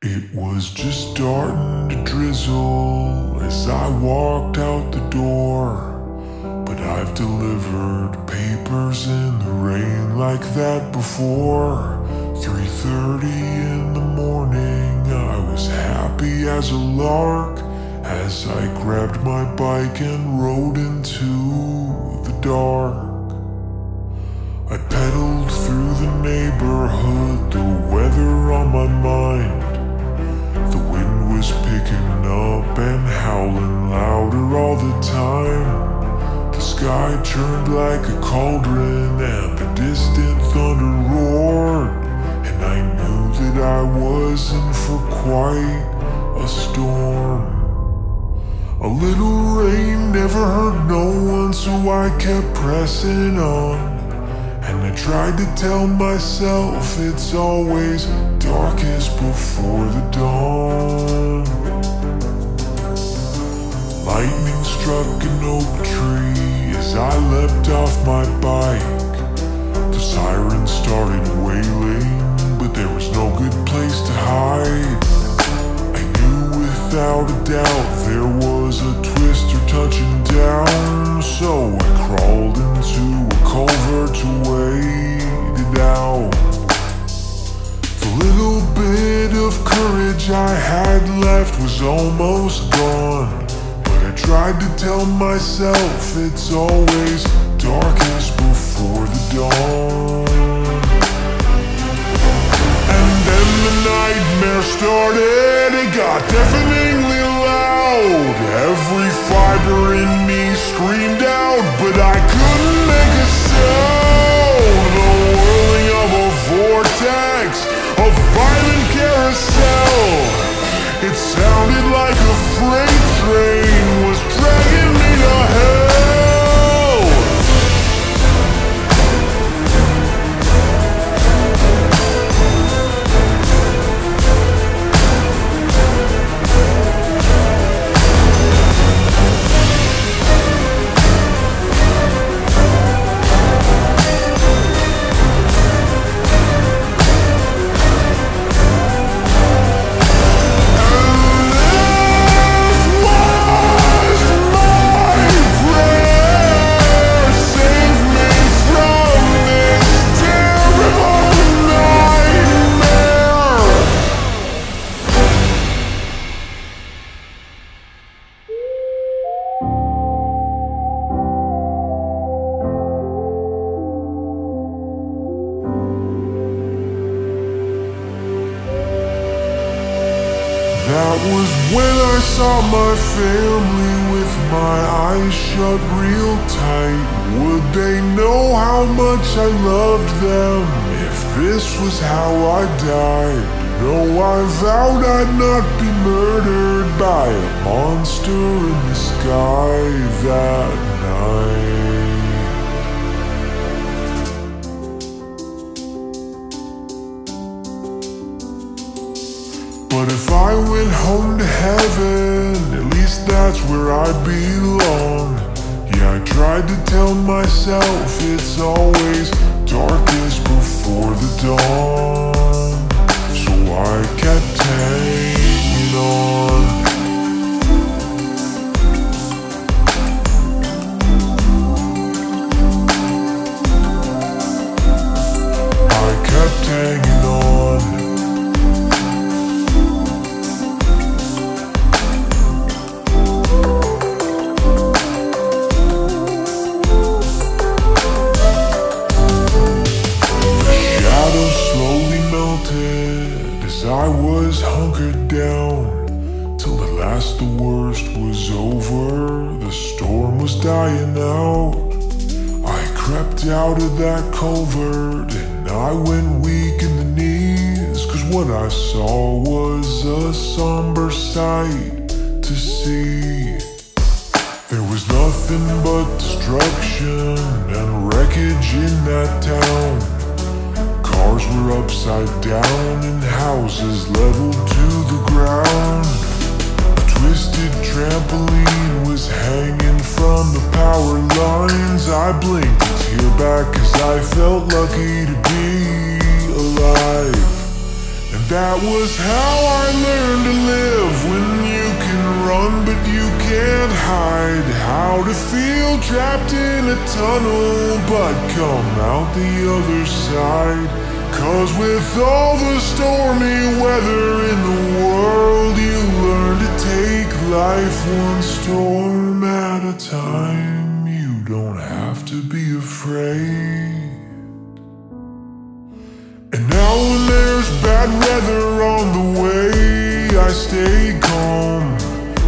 It was just starting to drizzle as I walked out the door, but I've delivered papers in the rain like that before. 3:30 in the morning, I was happy as a lark as I grabbed my bike and rode into the dark. I pedaled through the neighborhood, the weather on my mind. The wind was picking up and howling louder all the time. The sky turned like a cauldron and the distant thunder roared, and I knew that I was in for quite a storm. A little rain never hurt no one, so I kept pressing on. And I tried to tell myself it's always darkest before the dawn. Lightning struck an oak tree as I leapt off my bike. The sirens started wailing, but there was no good place to hide. I knew without a doubt there was a twister touching down, so I crawled into a culvert to wait it out. The little bit of courage I had left was almost gone, but I tried to tell myself it's always darkest before the dawn. And then the nightmare started, it got deafeningly loud. Every fiber in me screamed out, but I couldn't make a sound. The whirling of a vortex, a violent carousel. It sounded like a freight train was dragging me to hell. That was when I saw my family with my eyes shut real tight. Would they know how much I loved them if this was how I died? No, I vowed I'd not be murdered by a monster in the sky that night. But if I went home to heaven, at least that's where I belong. Yeah, I tried to tell myself it's always darkest before the dawn, so I kept hanging on. I kept hanging on. As I was hunkered down till at last the worst was over, the storm was dying out. I crept out of that culvert and I went weak in the knees, 'cause what I saw was a somber sight to see. There was nothing but destruction and wreckage in that town. Cars were upside down and houses leveled to the ground. A twisted trampoline was hanging from the power lines. I blinked a tear back as I felt lucky to be alive. And That was how I learned to live. When you can run but you can't hide. How to feel trapped in a tunnel but come out the other side. 'Cause with all the stormy weather in the world, you learn to take life one storm at a time. You don't have to be afraid. And now when there's bad weather on the way, I stay calm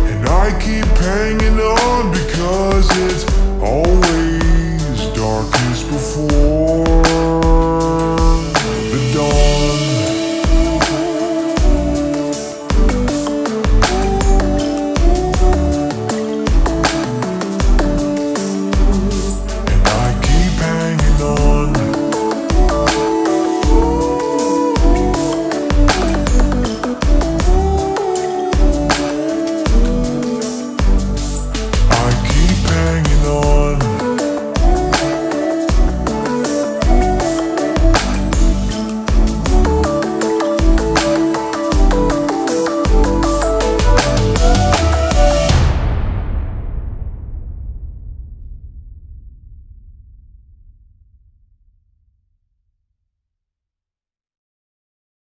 and I keep hanging on, because it's always